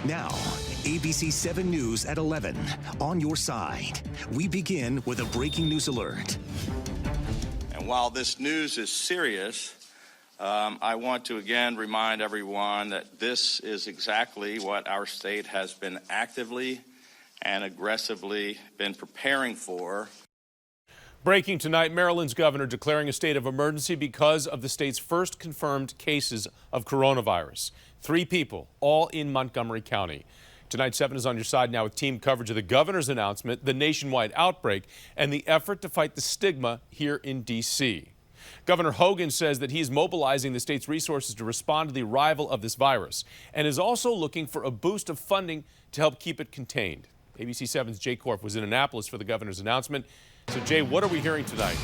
Now, ABC 7 News at 11, on your side. We begin with a breaking news alert. And while this news is serious, I want to again remind everyone that this is exactly what our state has been actively and aggressively been preparing for. Breaking tonight, Maryland's governor declaring a state of emergency because of the state's first confirmed cases of coronavirus. 3 people, all in Montgomery County. Tonight, 7 is on your side now with team coverage of the governor's announcement, the nationwide outbreak, and the effort to fight the stigma here in D.C. Governor Hogan says that he is mobilizing the state's resources to respond to the arrival of this virus and is also looking for a boost of funding to help keep it contained. ABC 7's Jay Korf was in Annapolis for the governor's announcement. So, Jay, what are we hearing tonight?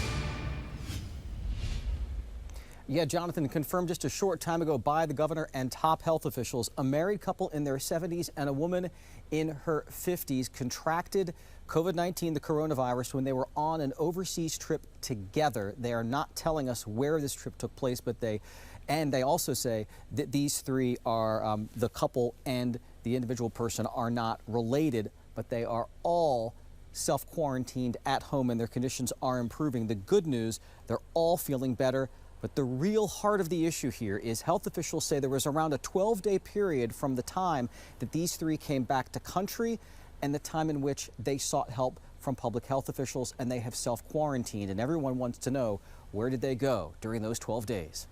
Yeah, Jonathan, confirmed just a short time ago by the governor and top health officials, a married couple in their 70s and a woman in her 50s contracted COVID-19, the coronavirus, when they were on an overseas trip together. They are not telling us where this trip took place, but they also say that these 3 are the couple and the individual person are not related, but they are all self-quarantined at home and their conditions are improving. The good news, they're all feeling better. But the real heart of the issue here is health officials say there was around a 12-day period from the time that these 3 came back to country and the time in which they sought help from public health officials, and they have self-quarantined. And everyone wants to know, where did they go during those 12 days?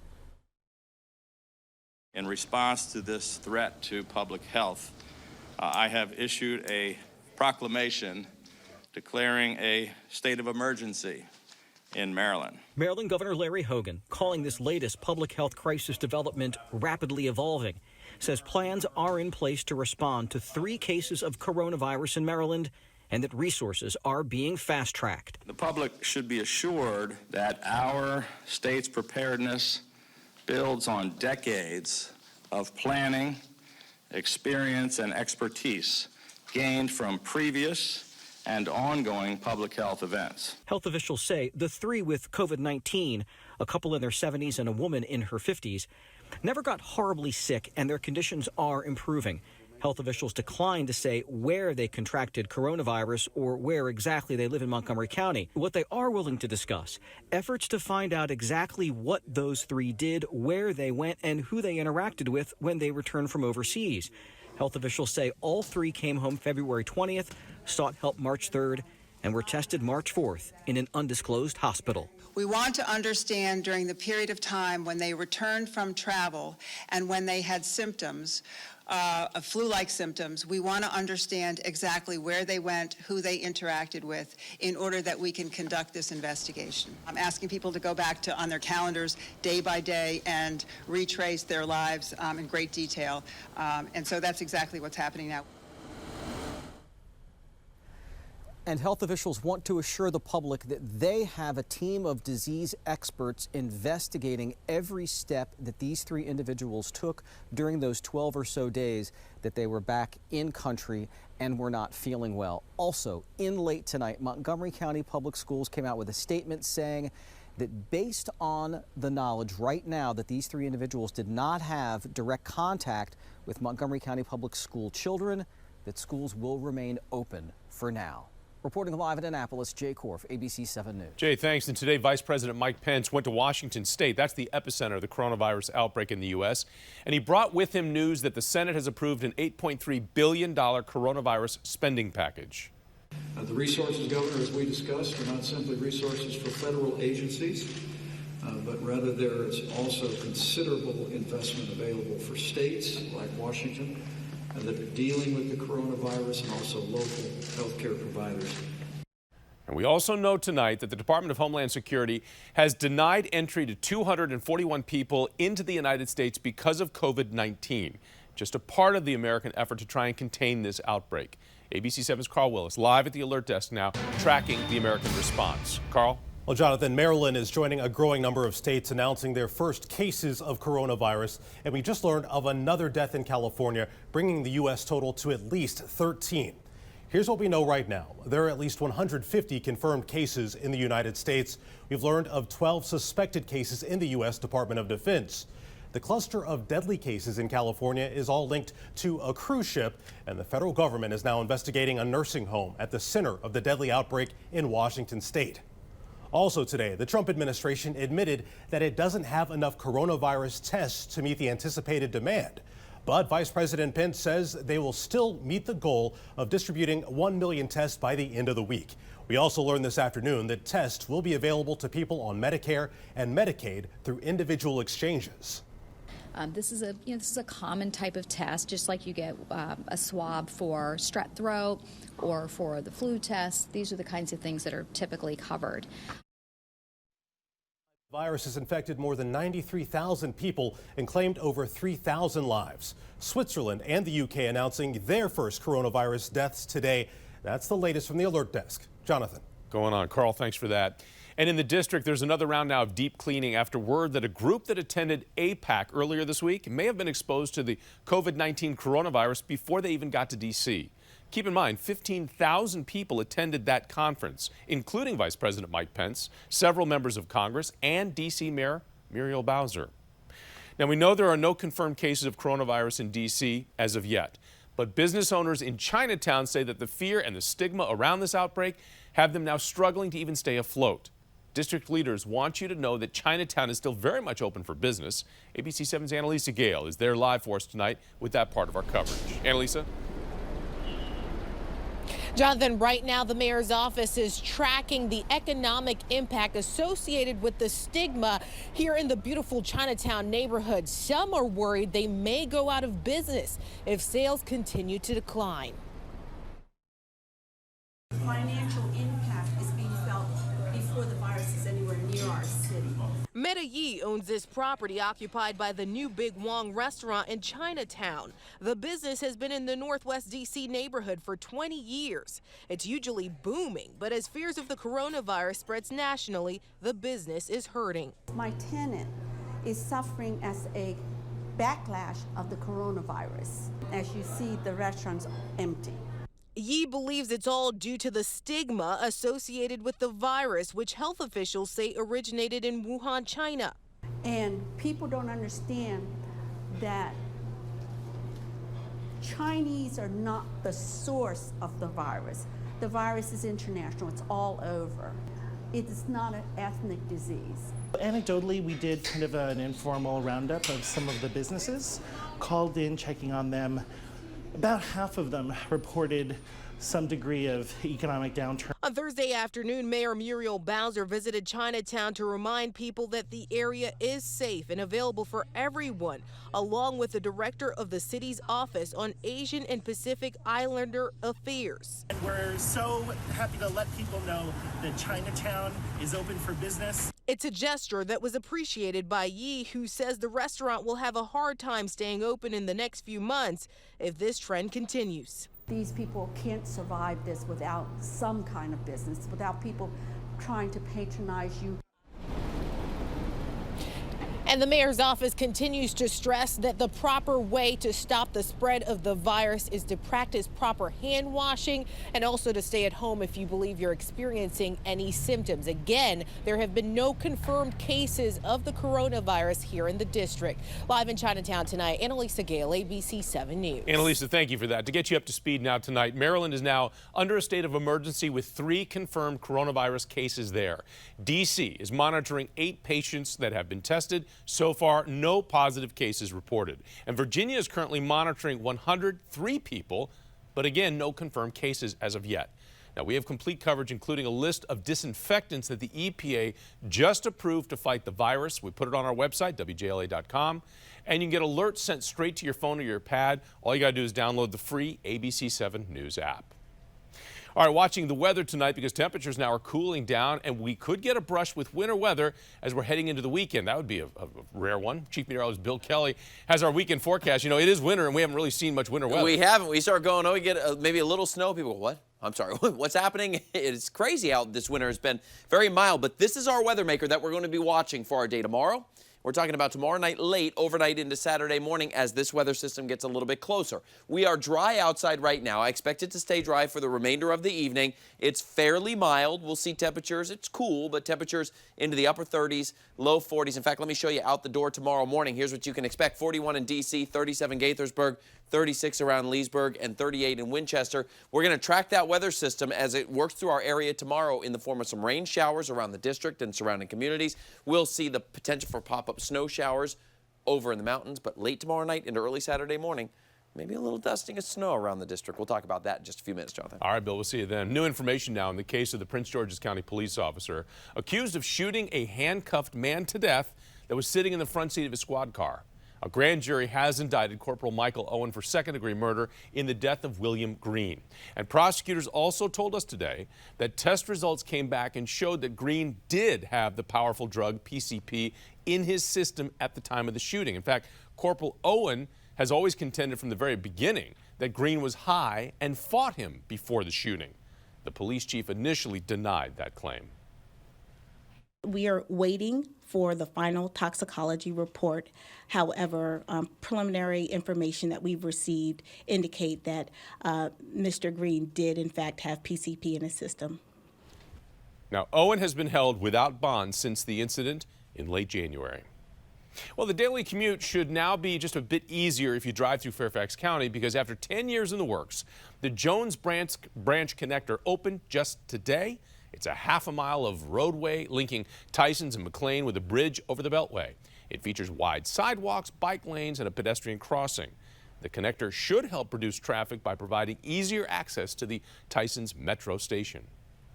In response to this threat to public health, I have issued a proclamation declaring a state of emergency in Maryland. Maryland Governor Larry Hogan calling this latest public health crisis development rapidly evolving. Says plans are in place to respond to 3 cases of coronavirus in Maryland and that resources are being fast-tracked. The public should be assured that our state's preparedness builds on decades of planning, experience, and expertise gained from previous and ongoing public health events. Health officials say the 3 with COVID-19, a couple in their 70s and a woman in her 50s, never got horribly sick and their conditions are improving. Health officials declined to say where they contracted coronavirus or where exactly they live in Montgomery County. What they are willing to discuss, efforts to find out exactly what those 3 did, where they went, and who they interacted with when they returned from overseas. Health officials say all 3 came home February 20th, sought help March 3rd, and were tested March 4th in an undisclosed hospital. We want to understand during the period of time when they returned from travel and when they had symptoms, flu-like symptoms, we want to understand exactly where they went, who they interacted with, in order that we can conduct this investigation. I'm asking people to go back on their calendars day by day and retrace their lives in great detail. And so that's exactly what's happening now. And health officials want to assure the public that they have a team of disease experts investigating every step that these 3 individuals took during those 12 or so days that they were back in country and were not feeling well. Also, in late tonight, Montgomery County Public Schools came out with a statement saying that based on the knowledge right now that these 3 individuals did not have direct contact with Montgomery County Public School children, that schools will remain open for now. Reporting live in Annapolis, Jay Korf, ABC 7 News. Jay, thanks. And today, Vice President Mike Pence went to Washington State. That's the epicenter of the coronavirus outbreak in the U.S. And he brought with him news that the Senate has approved an $8.3 billion coronavirus spending package. The resources, Governor, as we discussed, are not simply resources for federal agencies, but rather there is also considerable investment available for states like Washington that are dealing with the coronavirus and also local healthcare providers. And we also know tonight that the Department of Homeland Security has denied entry to 241 people into the United States because of COVID-19. Just a part of the American effort to try and contain this outbreak. ABC 7's Carl Willis live at the alert desk now, tracking the American response. Carl? Well, Jonathan, Maryland is joining a growing number of states announcing their first cases of coronavirus. And we just learned of another death in California, bringing the U.S. total to at least 13. Here's what we know right now. There are at least 150 confirmed cases in the United States. We've learned of 12 suspected cases in the U.S. Department of Defense. The cluster of deadly cases in California is all linked to a cruise ship, and the federal government is now investigating a nursing home at the center of the deadly outbreak in Washington state. Also today, the Trump administration admitted that it doesn't have enough coronavirus tests to meet the anticipated demand. But Vice President Pence says they will still meet the goal of distributing 1 million tests by the end of the week. We also learned this afternoon that tests will be available to people on Medicare and Medicaid through individual exchanges. This is a common type of test, just like you get a swab for strep throat or for the flu test. These are the kinds of things that are typically covered. The virus has infected more than 93,000 people and claimed over 3,000 lives. Switzerland and the UK announcing their first coronavirus deaths today. That's the latest from the Alert Desk. Jonathan. Going on. Carl, thanks for that. And in the district, there's another round now of deep cleaning after word that a group that attended APAC earlier this week may have been exposed to the COVID-19 coronavirus before they even got to D.C. Keep in mind, 15,000 people attended that conference, including Vice President Mike Pence, several members of Congress, and D.C. Mayor Muriel Bowser. Now, we know there are no confirmed cases of coronavirus in D.C. as of yet, but business owners in Chinatown say that the fear and the stigma around this outbreak have them now struggling to even stay afloat. District leaders want you to know that Chinatown is still very much open for business. ABC 7's Annalisa Gale is there live for us tonight with that part of our coverage. Annalisa? Jonathan, right now the mayor's office is tracking the economic impact associated with the stigma here in the beautiful Chinatown neighborhood. Some are worried they may go out of business if sales continue to decline. Financial impact is being felt before the virus is anywhere near our city. Meta Yi owns this property occupied by the new Big Wong restaurant in Chinatown. The business has been in the Northwest D.C. neighborhood for 20 years. It's usually booming, but as fears of the coronavirus spreads nationally, the business is hurting. My tenant is suffering as a backlash of the coronavirus. As you see, the restaurant's empty. Yi believes it's all due to the stigma associated with the virus, which health officials say originated in Wuhan, China. And people don't understand that Chinese are not the source of the virus. The virus is international, it's all over. It is not an ethnic disease. Anecdotally, we did kind of an informal roundup of some of the businesses, called in, checking on them. About half of them reported some degree of economic downturn. On Thursday afternoon, Mayor Muriel Bowser visited Chinatown to remind people that the area is safe and available for everyone, along with the director of the city's Office on Asian and Pacific Islander Affairs. We're so happy to let people know that Chinatown is open for business. It's a gesture that was appreciated by Yi, who says the restaurant will have a hard time staying open in the next few months if this trend continues. These people can't survive this without some kind of business, without people trying to patronize you. And the mayor's office continues to stress that the proper way to stop the spread of the virus is to practice proper hand washing and also to stay at home if you believe you're experiencing any symptoms. Again, there have been no confirmed cases of the coronavirus here in the district. Live in Chinatown tonight, Annalisa Gale, ABC 7 News. Annalisa, thank you for that. To get you up to speed now tonight, Maryland is now under a state of emergency with 3 confirmed coronavirus cases there. D.C. is monitoring 8 patients that have been tested. So far, no positive cases reported. And Virginia is currently monitoring 103 people, but again, no confirmed cases as of yet. Now, we have complete coverage, including a list of disinfectants that the EPA just approved to fight the virus. We put it on our website, WJLA.com, and you can get alerts sent straight to your phone or your pad. All you got to do is download the free ABC 7 News app. All right, watching the weather tonight because temperatures now are cooling down and we could get a brush with winter weather as we're heading into the weekend. That would be a rare one. Chief Meteorologist Bill Kelly has our weekend forecast. You know, it is winter and we haven't really seen much winter weather. We haven't. We start going, oh, we get maybe a little snow. People go, what? I'm sorry, what's happening? It's crazy how this winter has been very mild, but this is our weather maker that we're going to be watching for our day tomorrow. We're talking about tomorrow night late, overnight into Saturday morning as this weather system gets a little bit closer. We are dry outside right now. I expect it to stay dry for the remainder of the evening. It's fairly mild. We'll see temperatures. It's cool, but temperatures into the upper 30s, low 40s. In fact, let me show you out the door tomorrow morning. Here's what you can expect. 41 in D.C., 37 Gaithersburg, 36 around Leesburg, and 38 in Winchester. We're going to track that weather system as it works through our area tomorrow in the form of some rain showers around the district and surrounding communities. We'll see the potential for pop-up snow showers over in the mountains, but late tomorrow night into early Saturday morning, maybe a little dusting of snow around the district. We'll talk about that in just a few minutes, Jonathan. All right, Bill, we'll see you then. New information now in the case of the Prince George's County police officer accused of shooting a handcuffed man to death that was sitting in the front seat of his squad car. A grand jury has indicted Corporal Michael Owen for second-degree murder in the death of William Green. And prosecutors also told us today that test results came back and showed that Green did have the powerful drug PCP in his system at the time of the shooting. In fact, Corporal Owen has always contended from the very beginning that Green was high and fought him before the shooting. The police chief initially denied that claim. We are waiting for the final toxicology report. However, preliminary information that we've received indicate that Mr. Green did, in fact, have PCP in his system. Now, Owen has been held without bond since the incident in late January. Well, the daily commute should now be just a bit easier if you drive through Fairfax County, because after 10 years in the works, the Jones Branch Connector opened just today. It's a half a mile of roadway linking Tysons and McLean with a bridge over the Beltway. It features wide sidewalks, bike lanes, and a pedestrian crossing. The connector should help reduce traffic by providing easier access to the Tysons Metro station.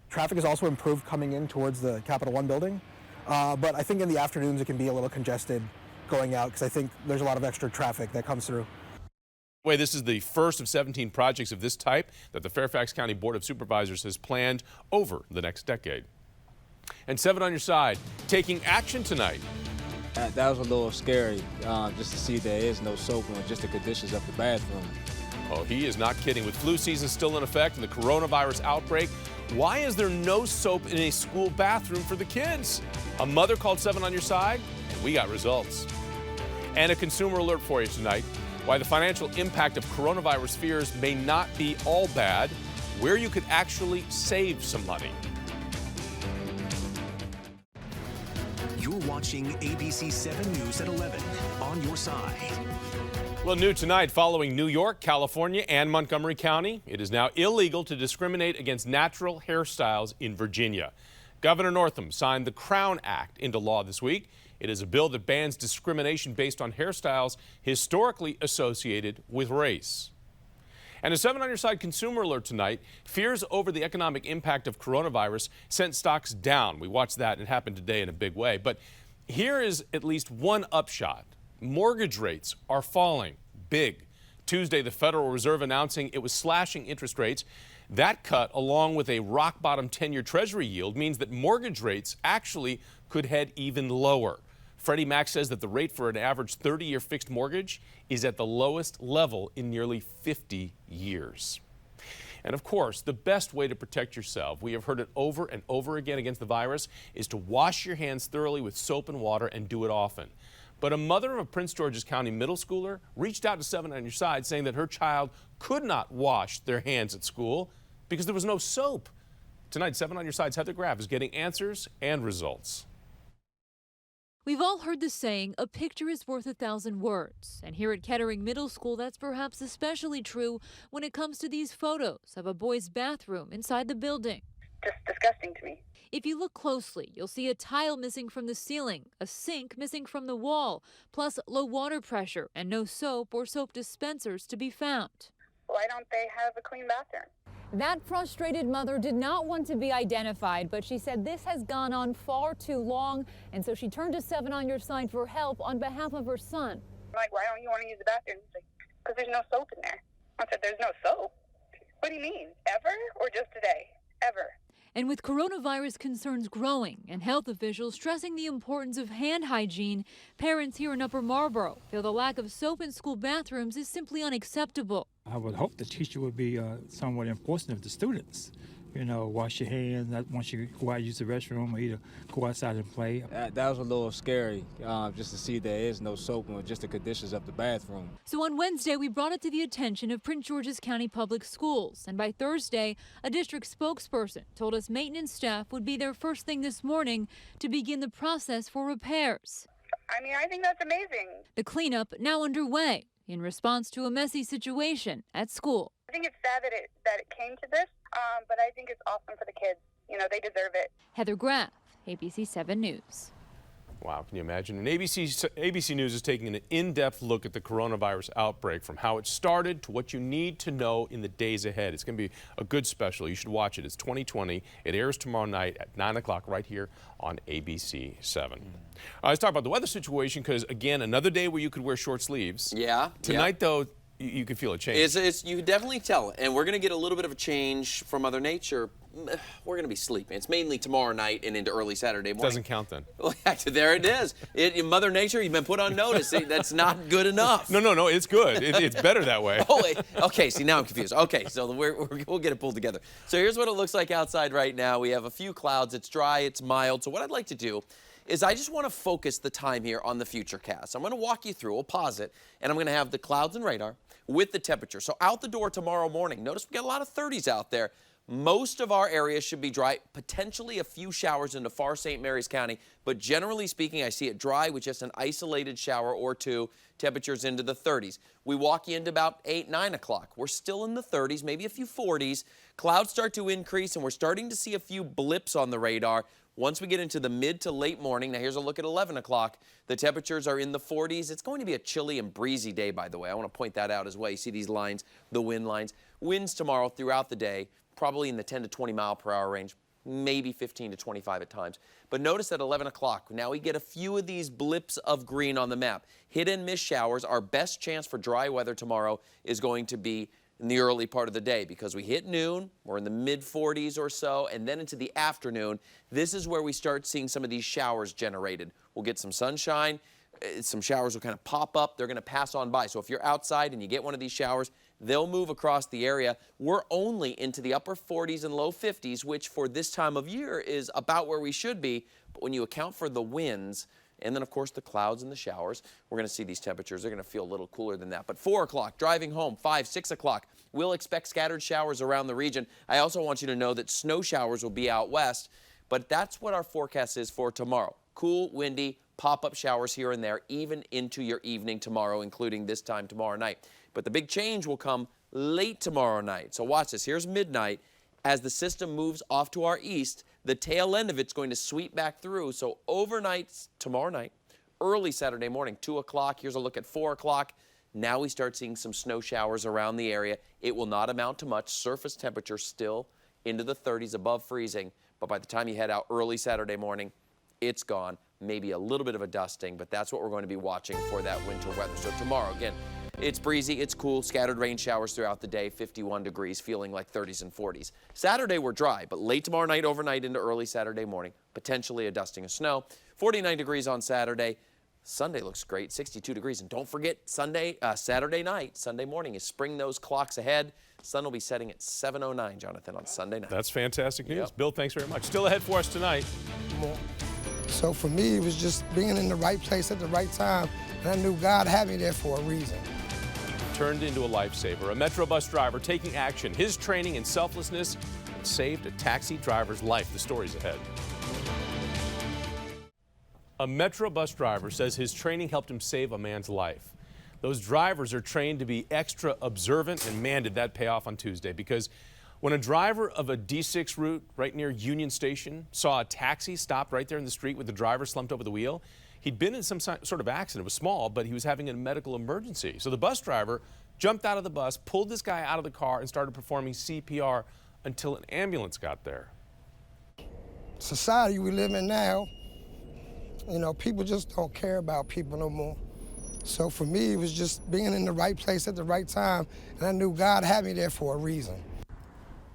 Traffic has also improved coming in towards the Capital One building, but I think in the afternoons it can be a little congested going out because I think there's a lot of extra traffic that comes through. This is the first of 17 projects of this type that the Fairfax County Board of Supervisors has planned over the next decade. And 7 on your side, taking action tonight. That was a little scary, just to see there is no soap and just the conditions of the bathroom. Oh, he is not kidding. With flu season still in effect and the coronavirus outbreak, why is there no soap in a school bathroom for the kids? A mother called 7 on your side, and we got results. And a consumer alert for you tonight. Why the financial impact of coronavirus fears may not be all bad, where you could actually save some money. You're watching ABC 7 News at 11, on your side. Well, new tonight, following New York, California, and Montgomery County, it is now illegal to discriminate against natural hairstyles in Virginia. Governor Northam signed the Crown Act into law this week. It is a bill that bans discrimination based on hairstyles historically associated with race. And a 7 on your side consumer alert tonight. Fears over the economic impact of coronavirus sent stocks down. We watched that. It happened today in a big way. But here is at least one upshot. Mortgage rates are falling big. Tuesday, the Federal Reserve announcing it was slashing interest rates. That cut, along with a rock-bottom 10-year Treasury yield, means that mortgage rates actually could head even lower. Freddie Mac says that the rate for an average 30-year fixed mortgage is at the lowest level in nearly 50 years. And of course, the best way to protect yourself, we have heard it over and over again against the virus, is to wash your hands thoroughly with soap and water and do it often. But a mother of a Prince George's County middle schooler reached out to 7 on your side saying that her child could not wash their hands at school because there was no soap. Tonight, 7 on your side's Heather Graff is getting answers and results. We've all heard the saying, a picture is worth 1,000 words. And here at Kettering Middle School, that's perhaps especially true when it comes to these photos of a boy's bathroom inside the building. Just disgusting to me. If you look closely, you'll see a tile missing from the ceiling, a sink missing from the wall, plus low water pressure and no soap or soap dispensers to be found. Why don't they have a clean bathroom? That frustrated mother did not want to be identified, but she said this has gone on far too long, and so she turned to 7 on your side for help on behalf of her son. I'm like, why don't you want to use the bathroom? He's like, because there's no soap in there. I said, there's no soap? What do you mean? Ever or just today? Ever. And with coronavirus concerns growing and health officials stressing the importance of hand hygiene, parents here in Upper Marlboro feel the lack of soap in school bathrooms is simply unacceptable. I would hope the teacher would be somewhat enforcing of the students wash your hands once you go out and use the restroom, or either go outside and play. That was a little scary, just to see there is no soap and just the conditions of the bathroom. So on Wednesday, we brought it to the attention of Prince George's County Public Schools. And by Thursday, a district spokesperson told us maintenance staff would be there first thing this morning to begin the process for repairs. I mean, I think that's amazing. The cleanup now underway in response to a messy situation at school. I think it's sad that it came to this, but I think it's awesome for the kids. They deserve it. Heather Graff, ABC 7 News. Wow, can you imagine? And ABC News is taking an in-depth look at the coronavirus outbreak, from how it started to what you need to know in the days ahead. It's going to be a good special. You should watch it. It's 2020. It airs tomorrow night at 9 o'clock right here on ABC 7. Let's talk about the weather situation, because, again, another day where you could wear short sleeves. Yeah. Tonight, though, you can feel a change. You can definitely tell it. And we're going to get a little bit of a change from Mother Nature. We're going to be sleeping. It's mainly tomorrow night and into early Saturday morning. Doesn't count then. Well, there it is. Mother Nature, you've been put on notice. That's not good enough. No, it's good. It's better that way. Oh, wait. Okay, see, now I'm confused. Okay, so we'll get it pulled together. So here's what it looks like outside right now. We have a few clouds. It's dry. It's mild. So what I'd like to do is I just want to focus the time here on the Futurecast. I'm going to walk you through. We'll pause it, and I'm going to have the clouds and radar with the temperature. So out the door tomorrow morning, notice we got a lot of 30s out there. Most of our area should be dry, potentially a few showers into far St. Mary's County, but generally speaking, I see it dry with just an isolated shower or two, temperatures into the 30s. We walk you into about 8, 9 o'clock. We're still in the 30s, maybe a few 40s. Clouds start to increase, and we're starting to see a few blips on the radar. Once we get into the mid to late morning, now here's a look at 11 o'clock. The temperatures are in the 40s. It's going to be a chilly and breezy day, by the way. I want to point that out as well. You see these lines, the wind lines. Winds tomorrow throughout the day, probably in the 10 to 20 mile per hour range, maybe 15 to 25 at times. But notice at 11 o'clock, now we get a few of these blips of green on the map. Hit and miss showers. Our best chance for dry weather tomorrow is going to be in the early part of the day, because we hit noon, we're in the mid 40s or so, and then into the afternoon, this is where we start seeing some of these showers generated. We'll get some sunshine, some showers will kind of pop up, they're going to pass on by. So if you're outside and you get one of these showers, they'll move across the area. We're only into the upper 40s and low 50s, which for this time of year is about where we should be. But when you account for the winds, and then, of course, the clouds and the showers, we're going to see these temperatures. They're going to feel a little cooler than that. But 4 o'clock, driving home, 5, 6 o'clock, we'll expect scattered showers around the region. I also want you to know that snow showers will be out west, but that's what our forecast is for tomorrow. Cool, windy, pop-up showers here and there, even into your evening tomorrow, including this time tomorrow night. But the big change will come late tomorrow night. So watch this. Here's midnight. As the system moves off to our east, the tail end of it's going to sweep back through. So overnight, tomorrow night, early Saturday morning, 2 o'clock. Here's a look at 4 o'clock. Now we start seeing some snow showers around the area. It will not amount to much. Surface temperature still into the 30s, above freezing. But by the time you head out early Saturday morning, it's gone. Maybe a little bit of a dusting, but that's what we're going to be watching for that winter weather. So tomorrow, again, it's breezy, it's cool, scattered rain showers throughout the day, 51 degrees, feeling like 30s and 40s. Saturday, we're dry, but late tomorrow night, overnight into early Saturday morning, potentially a dusting of snow. 49 degrees on Saturday. Sunday looks great, 62 degrees. And don't forget, Saturday night, Sunday morning is spring those clocks ahead. Sun will be setting at 7:09, Jonathan, on Sunday night. That's fantastic news. Yep. Bill, thanks very much. Still ahead for us tonight. So for me, it was just being in the right place at the right time, and I knew God had me there for a reason. Turned into a lifesaver. A Metro bus driver taking action. His training and selflessness saved a taxi driver's life. The story's ahead. A Metro bus driver says his training helped him save a man's life. Those drivers are trained to be extra observant, and man, did that pay off on Tuesday, because when a driver of a D6 route right near Union Station saw a taxi stopped right there in the street with the driver slumped over the wheel, he'd been in some sort of accident. It was small, but he was having a medical emergency. So the bus driver jumped out of the bus, pulled this guy out of the car, and started performing CPR until an ambulance got there. Society we live in now, people just don't care about people no more. So for me, it was just being in the right place at the right time, and I knew God had me there for a reason.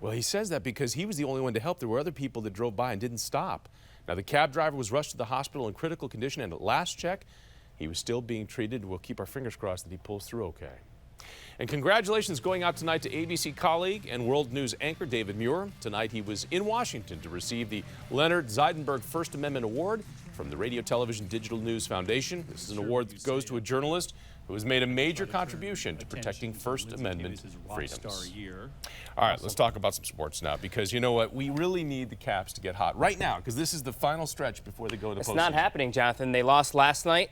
Well, he says that because he was the only one to help. There were other people that drove by and didn't stop. Now, the cab driver was rushed to the hospital in critical condition, and at last check, he was still being treated. We'll keep our fingers crossed that he pulls through okay. And congratulations going out tonight to ABC colleague and World News anchor David Muir. Tonight he was in Washington to receive the Leonard Zeidenberg First Amendment Award from the Radio Television Digital News Foundation. This is an award that goes to a journalist who has made a major contribution to protecting First Amendment freedoms. All right, let's talk about some sports now, because you know what? We really need the Caps to get hot right now, because this is the final stretch before they go to the postseason. It's not happening, Jonathan. They lost last night.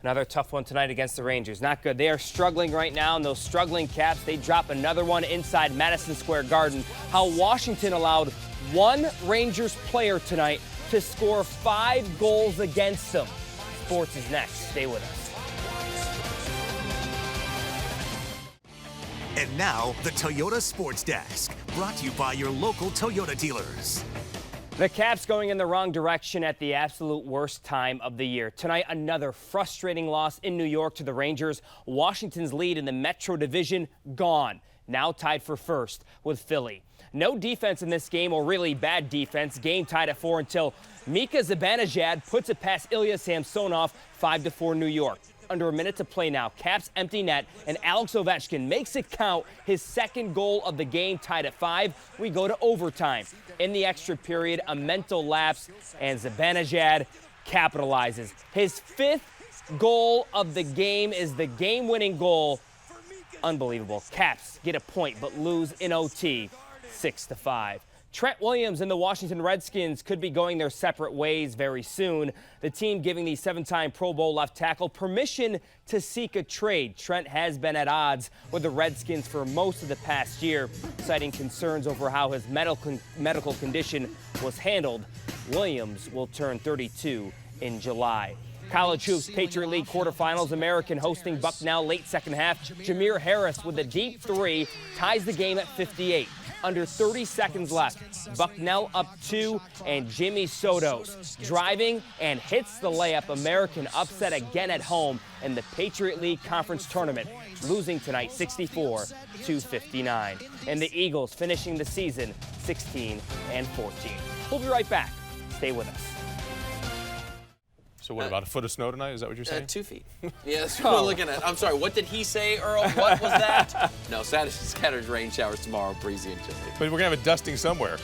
Another tough one tonight against the Rangers. Not good. They are struggling right now, and those struggling Caps, they drop another one inside Madison Square Garden. How Washington allowed one Rangers player tonight to score 5 goals against them. Sports is next. Stay with us. And now, the Toyota Sports Desk, brought to you by your local Toyota dealers. The Caps going in the wrong direction at the absolute worst time of the year. Tonight, another frustrating loss in New York to the Rangers. Washington's lead in the Metro Division gone. Now tied for first with Philly. No defense in this game, or really bad defense. Game tied at 4 until Mika Zibanejad puts it past Ilya Samsonov, 5-4 New York. Under a minute to play now. Caps empty net, and Alex Ovechkin makes it count. His second goal of the game, tied at 5. We go to overtime. In the extra period, a mental lapse, and Zibanejad capitalizes. His 5th goal of the game is the game-winning goal. Unbelievable. Caps get a point, but lose in OT, 6-5. Trent Williams and the Washington Redskins could be going their separate ways very soon. The team giving the 7-time Pro Bowl left tackle permission to seek a trade. Trent has been at odds with the Redskins for most of the past year, citing concerns over how his medical condition was handled. Williams will turn 32 in July. College hoops, Patriot League quarterfinals, American hosting Bucknell late second half. Jameer Harris with a deep 3 ties the game at 58. Under 30 seconds left. Bucknell up 2, and Jimmy Sotos driving and hits the layup. American upset again at home in the Patriot League Conference Tournament, losing tonight 64-59. And the Eagles finishing the season 16-14. We'll be right back. Stay with us. So what, about a foot of snow tonight? Is that what you're saying? 2 feet. Yeah, that's what we're looking at. I'm sorry, what did he say, Earl? What was that? No, scattered rain showers tomorrow, breezy and chilly. But we're going to have a dusting somewhere.